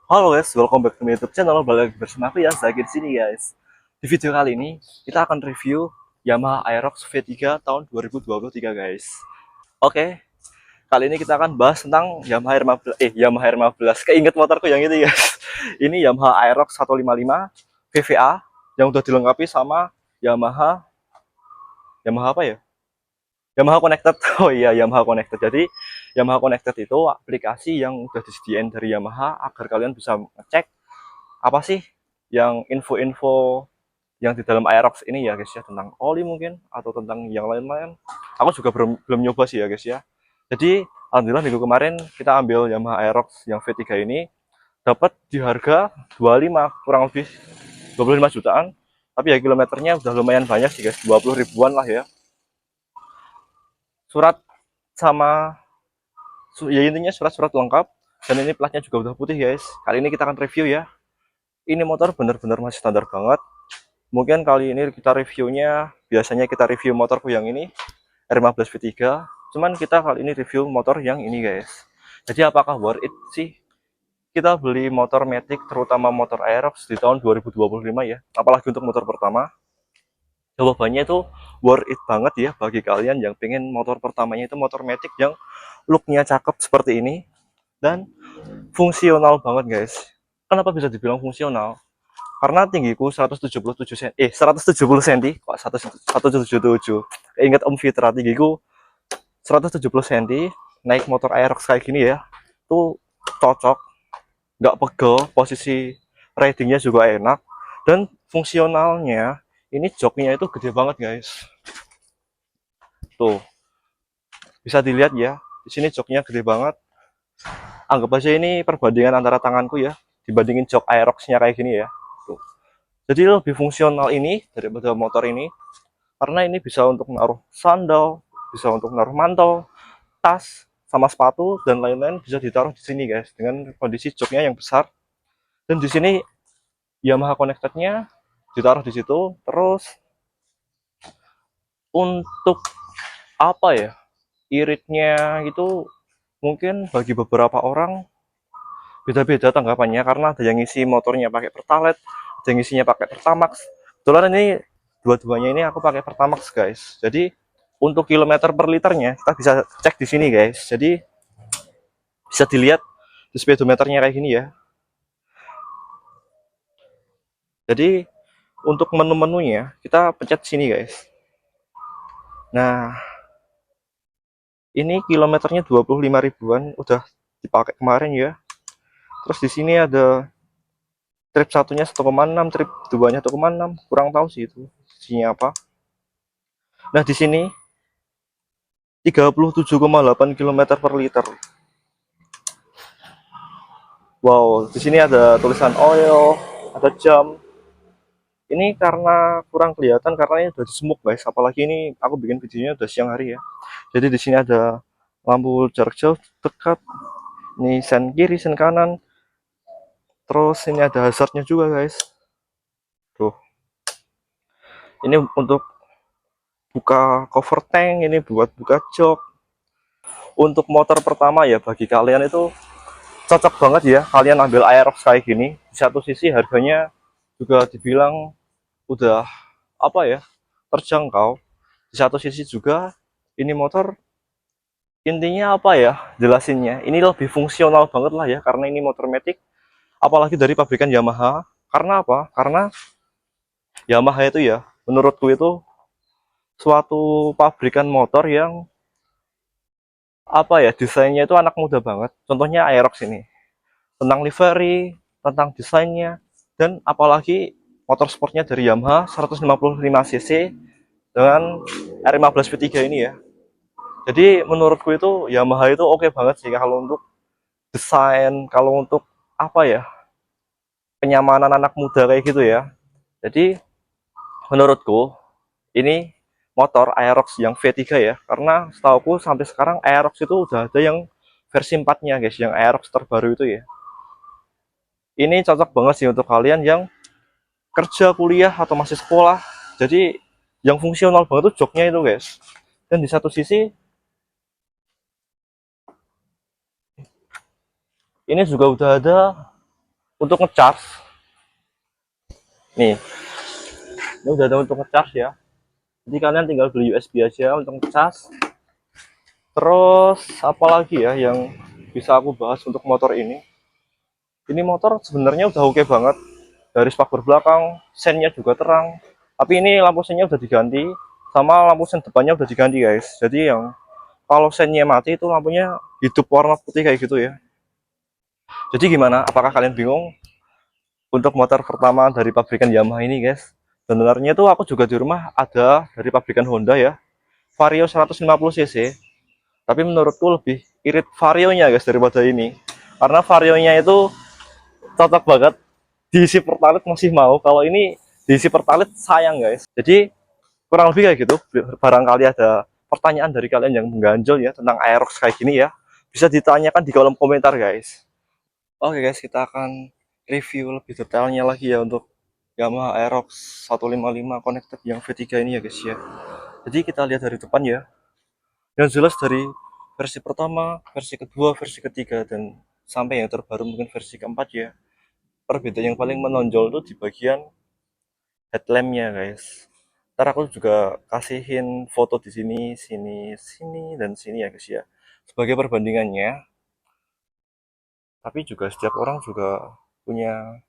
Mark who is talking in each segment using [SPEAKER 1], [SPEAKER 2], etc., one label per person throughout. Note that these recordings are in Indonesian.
[SPEAKER 1] Halo guys, welcome back to my YouTube channel. Balik lagi bersama aku ya, Zaki di sini guys. Di video kali ini kita akan review Yamaha Aerox V3 tahun 2023 guys. Oke, kali ini kita akan bahas tentang Yamaha R15. Keinget motorku yang ini guys. Ini Yamaha Aerox 155 VVA yang udah dilengkapi sama Yamaha Yamaha apa ya? Yamaha Connected. Oh iya, Yamaha Connected. Jadi Yamaha Connected itu aplikasi yang udah disediain dari Yamaha agar kalian bisa ngecek apa sih yang info-info yang di dalam Aerox ini ya guys ya, tentang oli mungkin atau tentang yang lain-lain. Aku juga belum nyoba sih ya guys ya. Jadi alhamdulillah minggu kemarin kita ambil Yamaha Aerox yang V3 ini dapat di harga 25 kurang lebih 25 jutaan. Tapi ya kilometernya udah lumayan banyak sih guys, 20 ribuan lah ya. Surat sama ya intinya surat-surat lengkap, dan ini platnya juga udah putih guys. Kali ini kita akan review ya. Ini motor bener-bener masih standar banget. Mungkin kali ini kita reviewnya, biasanya kita review motorku yang ini R15 V3, cuman kita kali ini review motor yang ini guys. Jadi apakah worth it sih kita beli motor Matic, terutama motor Aerox di tahun 2025 ya, apalagi untuk motor pertama? Jawabannya itu worth it banget ya bagi kalian yang pengen motor pertamanya itu motor Matic yang looknya cakep seperti ini dan fungsional banget guys. Kenapa bisa dibilang fungsional? Karena tinggiku 177 cm, 170 cm, kok 177. Ingat Om Fitra, tinggiku 170 cm, naik motor Aerox kayak gini ya, tuh cocok, nggak pegel, posisi ridingnya juga enak, dan fungsionalnya, ini joknya itu gede banget guys. Tuh, bisa dilihat ya, di sini joknya gede banget. Anggap aja ini perbandingan antara tanganku ya, dibandingin jok Aerox-nya kayak gini ya. Tuh. Jadi lebih fungsional ini daripada motor ini, karena ini bisa untuk naruh sandal, bisa untuk naruh mantel, tas, sama sepatu dan lain-lain bisa ditaruh di sini guys, dengan kondisi joknya yang besar. Dan di sini Yamaha Connected-nya ditaruh di situ. Terus untuk apa ya, iritnya itu mungkin bagi beberapa orang beda-beda tanggapannya, karena ada yang ngisi motornya pakai Pertalite, ada yang ngisinya pakai Pertamax. Kebetulan ini dua-duanya ini aku pakai Pertamax guys. Jadi untuk kilometer per liternya kita bisa cek di sini guys. Jadi bisa dilihat di speedometernya kayak gini ya. Jadi untuk menu-menunya kita pencet sini guys. Nah, ini kilometernya 25 ribuan udah dipakai kemarin ya. Terus di sini ada trip satunya 1,6, trip 2-nya 1,6, kurang tahu sih itu isinya apa. Nah, di sini 37,8 km per liter. Wow, di sini ada tulisan oil, ada jam. Ini karena kurang kelihatan karena ini udah disemuk guys. Apalagi ini aku bikin videonya udah siang hari ya. Jadi di sini ada lampu jarak jauh, dekat. Ini sen kiri, sen kanan. Terus ini ada hazardnya juga guys. Tuh. Ini untuk buka cover tank, ini buat buka jok. Untuk motor pertama ya bagi kalian itu cocok banget ya kalian ambil Aerox kayak gini. Di satu sisi harganya juga dibilang udah apa ya, terjangkau. Di satu sisi juga ini motor intinya apa ya jelasinnya, ini lebih fungsional banget lah ya, karena ini motor Matic apalagi dari pabrikan Yamaha. Karena apa? Karena Yamaha itu ya menurutku itu suatu pabrikan motor yang apa ya, desainnya itu anak muda banget. Contohnya Aerox ini, tentang livery, tentang desainnya, dan apalagi motor sportnya dari Yamaha 155 cc dengan R15 V3 ini ya. Jadi menurutku itu Yamaha itu oke banget sih kalau untuk desain, kalau untuk apa ya, kenyamanan anak muda kayak gitu ya. Jadi menurutku ini motor Aerox yang V3 ya, karena setauku sampai sekarang Aerox itu udah ada yang versi 4-nya guys, yang Aerox terbaru itu ya. Ini cocok banget sih untuk kalian yang kerja, kuliah, atau masih sekolah. Jadi yang fungsional banget tuh joknya itu guys. Dan di satu sisi ini juga udah ada untuk ngecas nih, ini udah ada untuk ngecas ya. Jadi kalian tinggal beli USB aja untuk ngecas. Terus apalagi ya yang bisa aku bahas untuk motor ini? Ini motor sebenarnya udah oke banget. Dari spakbor belakang, sennya juga terang. Tapi ini lampu sennya udah diganti, sama lampu sen depannya udah diganti guys. Jadi yang kalau sennya mati itu lampunya hidup warna putih kayak gitu ya. Jadi gimana? Apakah kalian bingung untuk motor pertama dari pabrikan Yamaha ini guys? Sebenarnya tuh aku juga di rumah ada dari pabrikan Honda ya, Vario 150 cc. Tapi menurutku lebih irit Varionya guys daripada ini. Karena Varionya itu cocok banget diisi pertalite masih mau. Kalau ini diisi pertalite sayang guys. Jadi kurang lebih kayak gitu. Barangkali ada pertanyaan dari kalian yang mengganjal ya tentang Aerox kayak gini ya, bisa ditanyakan di kolom komentar guys. Oke guys, kita akan review lebih detailnya lagi ya untuk Yamaha Aerox 155 connected yang V3 ini ya guys ya. Jadi kita lihat dari depan ya. Yang jelas dari versi pertama, versi kedua, versi ketiga, dan sampai yang terbaru mungkin versi keempat ya. Perbedaan yang paling menonjol tuh di bagian headlampnya guys. Ntar aku juga kasihin foto di sini, sini, sini, dan sini ya guys ya. Sebagai perbandingannya, tapi juga setiap orang juga punya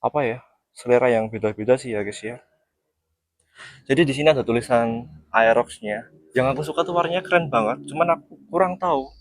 [SPEAKER 1] apa ya, selera yang beda-beda sih ya guys ya. Jadi di sini ada tulisan Aerox-nya. Yang aku suka tuh warnanya keren banget, cuman aku kurang tahu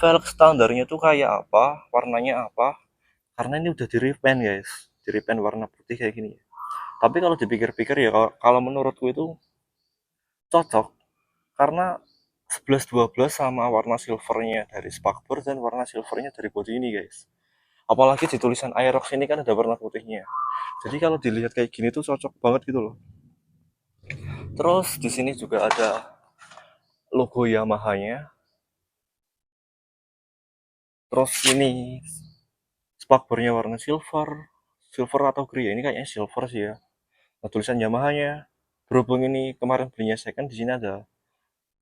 [SPEAKER 1] velg standarnya tuh kayak apa, warnanya apa. Karena ini udah di repaint guys, di repaint warna putih kayak gini. Tapi kalau dipikir-pikir ya, kalau menurutku itu cocok karena 11-12 sama warna silvernya dari spakbor dan warna silvernya dari body ini guys. Apalagi di tulisan Aerox ini kan ada warna putihnya. Jadi kalau dilihat kayak gini tuh cocok banget gitu loh. Terus di sini juga ada logo Yamaha-nya. Terus ini spakbornya warna silver, silver atau grey ya? Ini kayaknya silver sih ya. Nah, tulisan Yamaha-nya. Berhubung ini kemarin belinya second, di sini ada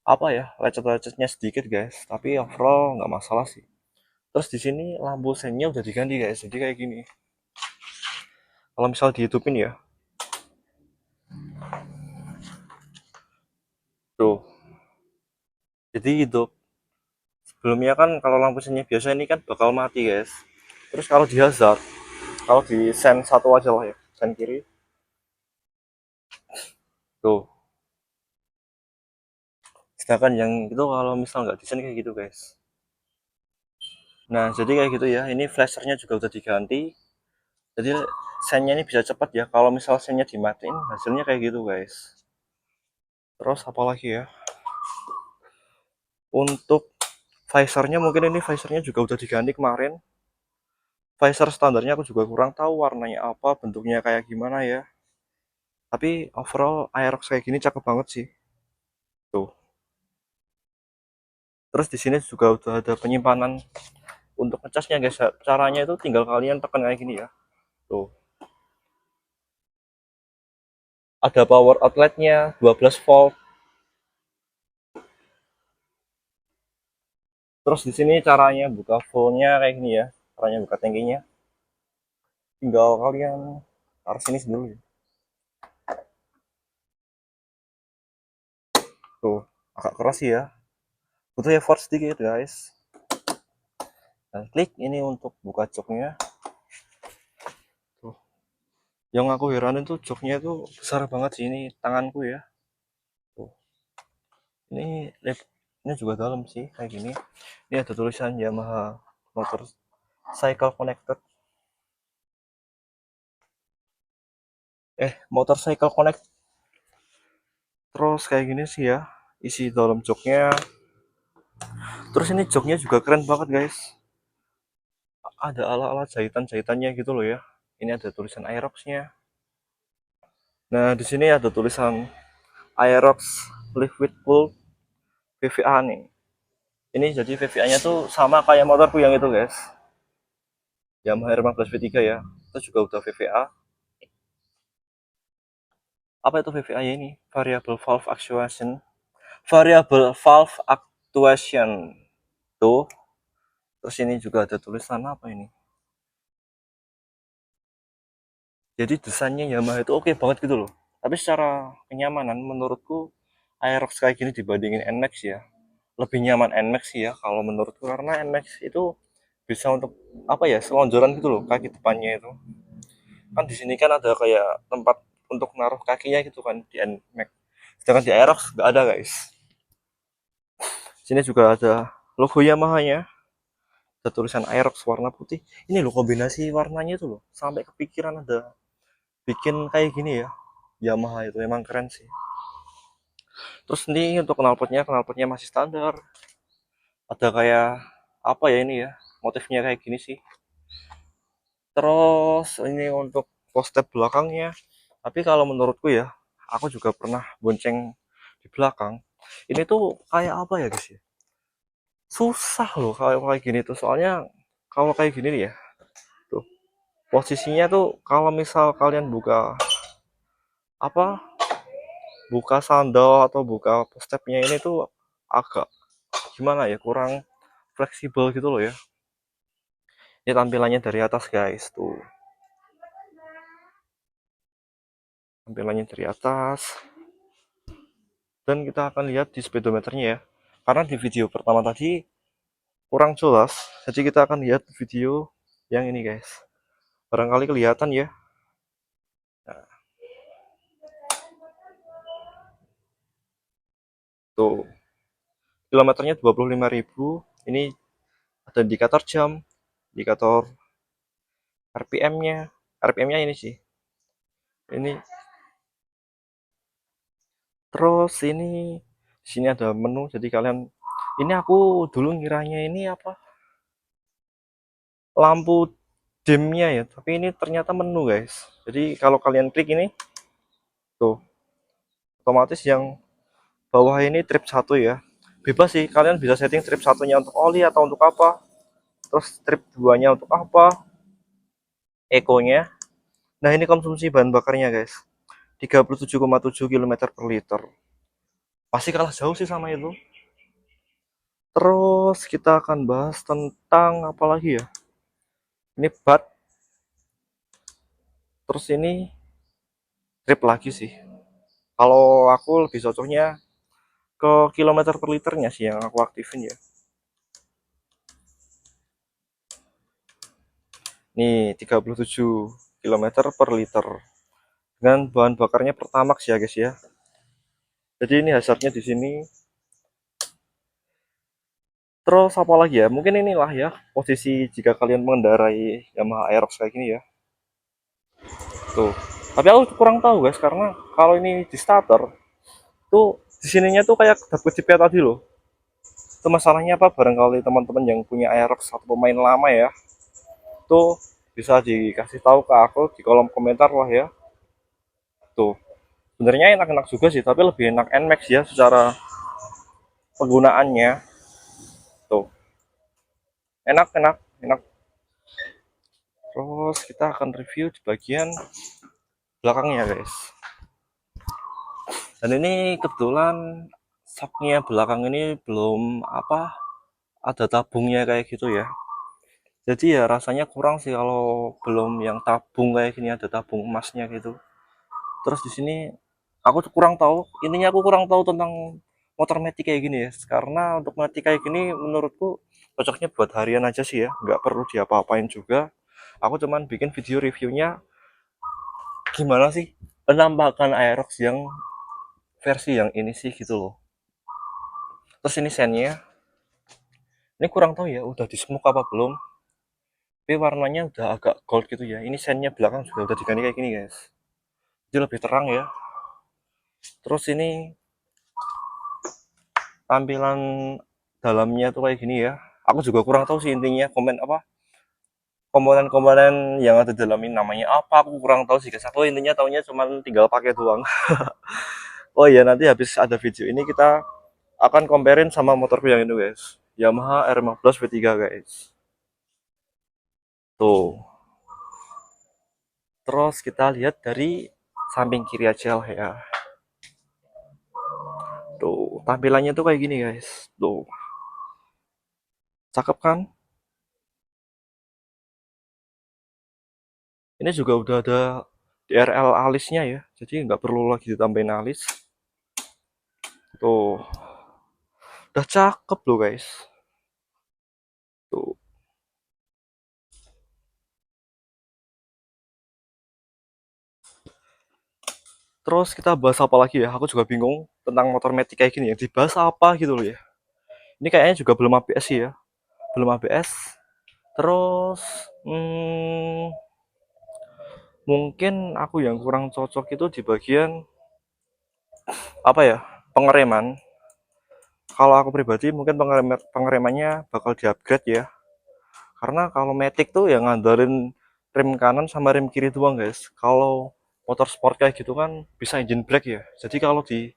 [SPEAKER 1] apa ya, lecet-lecetnya sedikit guys. Tapi overall nggak masalah sih. Terus di sini lampu sennya udah diganti guys. Jadi kayak gini. Kalau misal dihidupin ya, tuh. Jadi hidup. Sebelumnya kan kalau lampu sennya biasa ini kan bakal mati guys. Terus kalau di hazard, kalau di sen satu aja lah ya, sen kiri, tuh. Sedangkan yang itu kalau misal nggak desain kayak gitu guys. Nah jadi kayak gitu ya, ini flashernya juga udah diganti. Jadi sennya ini bisa cepat ya, kalau misal sennya dimatiin hasilnya kayak gitu guys. Terus apalagi ya, untuk visornya mungkin ini visornya juga udah diganti kemarin. Visor standarnya aku juga kurang tahu warnanya apa, bentuknya kayak gimana ya. Tapi overall Aerox kayak gini cakep banget sih. Tuh. Terus di sini juga udah ada penyimpanan untuk ngecasnya guys. Caranya itu tinggal kalian tekan kayak gini ya. Tuh. Ada power outletnya 12 volt. Terus di sini caranya buka fullnya kayak gini ya. Caranya buka tangkinya. Tinggal kalian taruh sini dulu ya. Tuh, agak keras sih ya. Butuh effort sedikit guys. Dan klik ini untuk buka joknya. Tuh. Yang aku heranin tuh joknya itu besar banget sih, ini tanganku ya. Tuh. Ini ini juga dalam sih kayak gini. Ini ada tulisan Yamaha Motorcycle Connected. Motorcycle Connect. Terus kayak gini sih ya isi dalam joknya. Terus ini joknya juga keren banget guys. Ada ala-ala jahitan-jahitannya gitu loh ya. Ini ada tulisan Aerox-nya. Nah, di sini ada tulisan Aerox Liquid Cool VVA nih. Ini jadi VVA-nya tuh sama kayak motorku yang itu guys. Yamaha R15 V3 ya. Itu juga udah VVA. Apa itu VVA ya ini? Variable Valve Actuation. Variable Valve Actuation. Tuh. Terus ini juga ada tulisan apa ini? Jadi desainnya Yamaha itu oke banget gitu loh. Tapi secara kenyamanan menurutku Aerox kayak gini dibandingin NMAX ya. Lebih nyaman NMAX sih ya kalau menurutku, karena NMAX itu bisa untuk apa ya, selonjoran gitu loh kaki depannya itu. Kan di sini kan ada kayak tempat untuk naruh kakinya gitu kan di NMAX. Sedangkan di Aerox nggak ada guys. Sini juga ada logo Yamaha-nya, ada tulisan Aerox warna putih. Ini loh kombinasi warnanya itu loh, sampai kepikiran ada bikin kayak gini ya. Yamaha itu emang keren sih. Terus ini untuk knalpotnya masih standar. Ada kayak apa ya ini ya, motifnya kayak gini sih. Terus ini untuk post belakangnya. Tapi kalau menurutku ya, aku juga pernah bonceng di belakang. Ini tuh kayak apa ya guys ya? Susah loh kalau kayak gini tuh. Soalnya kalau kayak gini nih ya, tuh posisinya tuh kalau misal kalian apa buka sandal atau buka stepnya ini tuh agak gimana ya, kurang fleksibel gitu loh ya. Ini tampilannya dari atas guys, tuh tampilannya dari atas. Dan kita akan lihat di speedometernya ya, karena di video pertama tadi kurang jelas, jadi kita akan lihat video yang ini guys, barangkali kelihatan ya. Nah, tuh kilometernya 25.000. Ini ada indikator jam, indikator RPM-nya ini sih ini. Terus ini sini ada menu, jadi kalian, ini aku dulu ngiranya ini apa, lampu dimnya ya, tapi ini ternyata menu guys. Jadi kalau kalian klik ini tuh, otomatis yang bawah ini trip 1 ya, bebas sih, kalian bisa setting trip satunya untuk oli atau untuk apa, terus trip 2-nya untuk apa, ekonya. Nah ini konsumsi bahan bakarnya guys, 37,7 km per liter, pasti kalah jauh sih sama itu. Terus kita akan bahas tentang apa lagi ya, ini bat. Terus ini trip lagi sih, kalau aku lebih cocoknya ke kilometer per liternya sih yang aku aktifin ya. Nih 37 kilometer per liter dengan bahan bakarnya Pertamax ya guys ya. Jadi ini hazardnya di sini. Terus apa lagi ya, mungkin inilah ya posisi jika kalian mengendarai Yamaha Aerox kayak gini ya, tuh. Tapi aku kurang tahu guys, karena kalau ini di starter tuh di sininya tuh kayak dapet CP tadi loh. Itu masalahnya apa, barangkali teman-teman yang punya Aerox atau pemain lama ya, tuh bisa dikasih tahu ke aku di kolom komentar lah ya. Tuh sebenarnya enak-enak juga sih, tapi lebih enak NMAX ya secara penggunaannya. Tuh enak enak enak. Terus kita akan review di bagian belakangnya guys. Dan ini kebetulan saknya belakang ini belum apa, ada tabungnya kayak gitu ya. Jadi ya rasanya kurang sih kalau belum yang tabung kayak gini, ada tabung emasnya gitu. Terus di sini aku tuh kurang tahu, intinya aku kurang tahu tentang motor metik kayak gini ya. Karena untuk metik kayak gini menurutku cocoknya buat harian aja sih ya, nggak perlu diapa-apain juga. Aku cuman bikin video reviewnya gimana sih penampakan Aerox yang versi yang ini sih gitu loh. Terus ini sennya, ini kurang tahu ya udah di smoke apa belum, tapi warnanya udah agak gold gitu ya. Ini sennya belakang juga udah diganti kayak gini guys, jadi lebih terang ya. Terus ini tampilan dalamnya tuh kayak gini ya, aku juga kurang tahu sih intinya komen apa, komponen-komponen yang ada di dalam ini namanya apa, aku kurang tahu sih guys. Aku intinya tahunya cuma tinggal pakai doang. Oh iya, nanti habis ada video ini kita akan comparein sama motorku yang ini guys, Yamaha R15 V3 guys. Tuh. Terus kita lihat dari samping kiri aja lah ya. Tuh, tampilannya tuh kayak gini guys. Tuh, cakep kan? Ini juga udah ada DRL alisnya ya, jadi nggak perlu lagi ditambahin alis. Tuh, udah cakep loh guys. Tuh. Terus kita bahas apa lagi ya? Aku juga bingung tentang motor Matic kayak gini ya. Dibahas apa gitu loh ya. Ini kayaknya juga belum ABS sih ya. Belum ABS. Terus mungkin aku yang kurang cocok itu di bagian apa ya? Pengereman. Kalau aku pribadi mungkin pengeremannya bakal di-upgrade ya. Karena kalau Matic tuh yang ngandarin rem kanan sama rem kiri doang guys. Kalau motor sport kayak gitu kan bisa engine brake ya. Jadi kalau di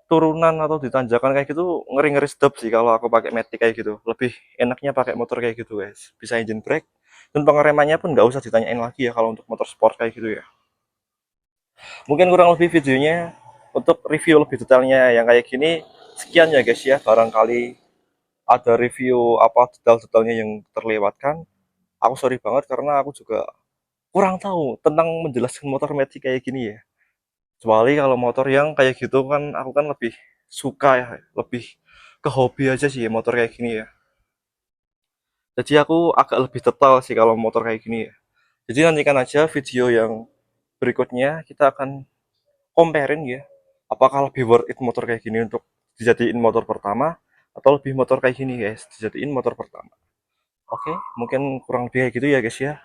[SPEAKER 1] turunan atau di tanjakan kayak gitu ngeri-ngeri sedap sih kalau aku pakai Matic kayak gitu. Lebih enaknya pakai motor kayak gitu guys. Bisa engine brake dan pengeremannya pun nggak usah ditanyain lagi ya kalau untuk motor sport kayak gitu ya. Mungkin kurang lebih videonya untuk review lebih detailnya yang kayak gini sekian ya guys ya. Barangkali ada review apa detail-detailnya yang terlewatkan. Aku sorry banget karena aku juga kurang tahu tentang menjelaskan motor Matic kayak gini ya. Kecuali kalau motor yang kayak gitu kan aku kan lebih suka ya, lebih ke hobi aja sih ya motor kayak gini ya. Jadi aku agak lebih detail sih kalau motor kayak gini ya. Jadi nantikan aja video yang berikutnya kita akan comparein ya. Apakah lebih worth it motor kayak gini untuk dijadiin motor pertama atau lebih motor kayak gini guys dijadiin motor pertama. Oke, mungkin kurang lebih kayak gitu ya guys ya.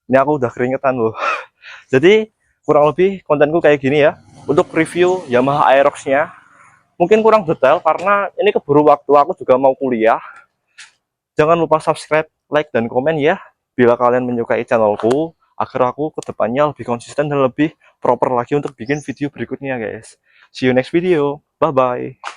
[SPEAKER 1] Ini aku udah keringetan loh. Jadi kurang lebih kontenku kayak gini ya. Untuk review Yamaha Aerox-nya mungkin kurang detail karena ini keburu waktu aku juga mau kuliah. Jangan lupa subscribe, like, dan komen ya bila kalian menyukai channelku agar aku kedepannya lebih konsisten dan lebih proper lagi untuk bikin video berikutnya guys. See you next video. Bye bye.